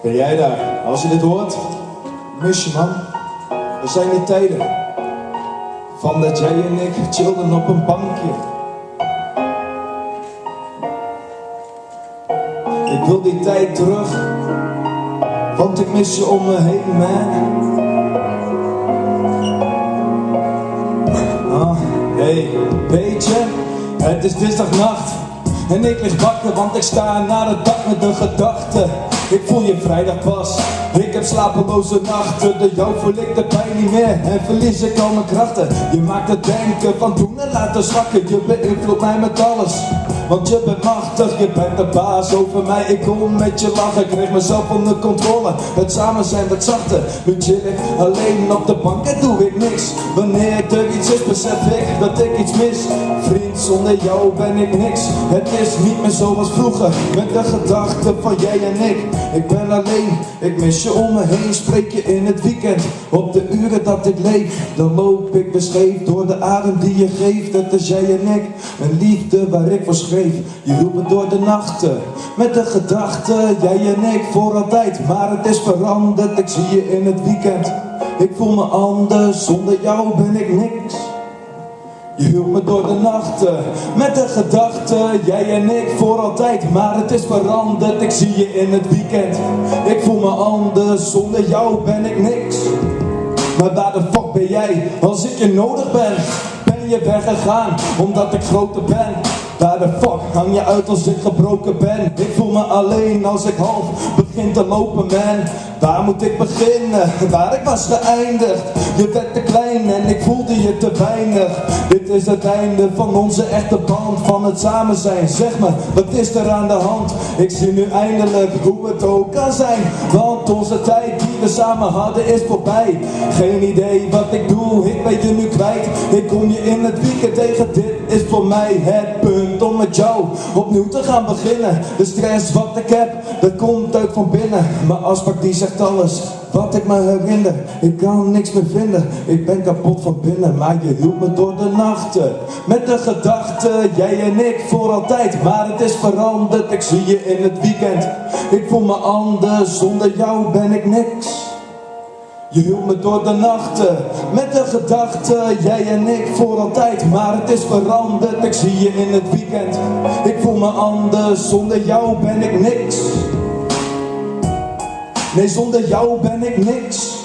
Ben jij daar? Als je dit hoort, mis je man. Er zijn die tijden van dat jij en ik chillden op een bankje. Ik wil die tijd terug, want ik mis je om me heen, man. Hey, weet je, het is dinsdagnacht en ik lig wakker, want ik sta naar het dak met een gedachte. Ik voel je vrijdag pas, ik heb slapeloze nachten. Door jou voel ik de pijn niet meer en verlies ik al mijn krachten. Je maakt het denken van doen en laten zwakken. Je beïnvloedt mij met alles, want je bent machtig. Je bent de baas over mij, ik kon met je lachen. Ik kreeg mezelf onder controle, het samen zijn wat zachter. Nu chill ik alleen op de bank en doe ik niks. Wanneer er iets is besef ik dat ik iets mis. Vriend, zonder jou ben ik niks. Het is niet meer zoals vroeger, met de gedachte van jij en ik. Ik ben alleen, ik mis je om me heen. Spreek je in het weekend, op de uren dat ik leef. Dan loop ik bescheefd door de adem die je geeft. Het is jij en ik, een liefde waar ik voor schreef. Je hielp me door de nachten, met de gedachte jij en ik voor altijd. Maar het is veranderd, ik zie je in het weekend. Ik voel me anders, zonder jou ben ik niks. Je hielp me door de nachten, met de gedachte jij en ik voor altijd. Maar het is veranderd, ik zie je in het weekend. Ik voel me anders, zonder jou ben ik niks. Maar waar de fuck ben jij, als ik je nodig ben? Ben je weggegaan, omdat ik groter ben? Waar de fuck hang je uit als ik gebroken ben? Ik voel me alleen als ik half begin te lopen, man. Waar moet ik beginnen? Waar ik was geëindigd. Je werd te klein en ik voelde je te weinig. Dit is het einde van onze echte band, van het samen zijn. Zeg me, wat is er aan de hand? Ik zie nu eindelijk hoe het ook kan zijn. Want onze tijd die we samen hadden is voorbij. Geen idee wat ik doe, ik ben je nu kwijt. Ik kom je in het weekend tegen, dit is voor mij het punt om met jou opnieuw te gaan beginnen. De stress wat ik heb, dat komt uit van binnen. Mijn afspraak die zegt alles wat ik me herinner. Ik kan niks meer vinden, ik ben kapot van binnen. Maar je hielp me door de nachten, met de gedachte jij en ik voor altijd. Maar het is veranderd, ik zie je in het weekend. Ik voel me anders, zonder jou ben ik niks. Je hielp me door de nachten, met de gedachte jij en ik voor altijd. Maar het is veranderd, ik zie je in het weekend. Ik voel me anders, zonder jou ben ik niks. Nee, zonder jou ben ik niks.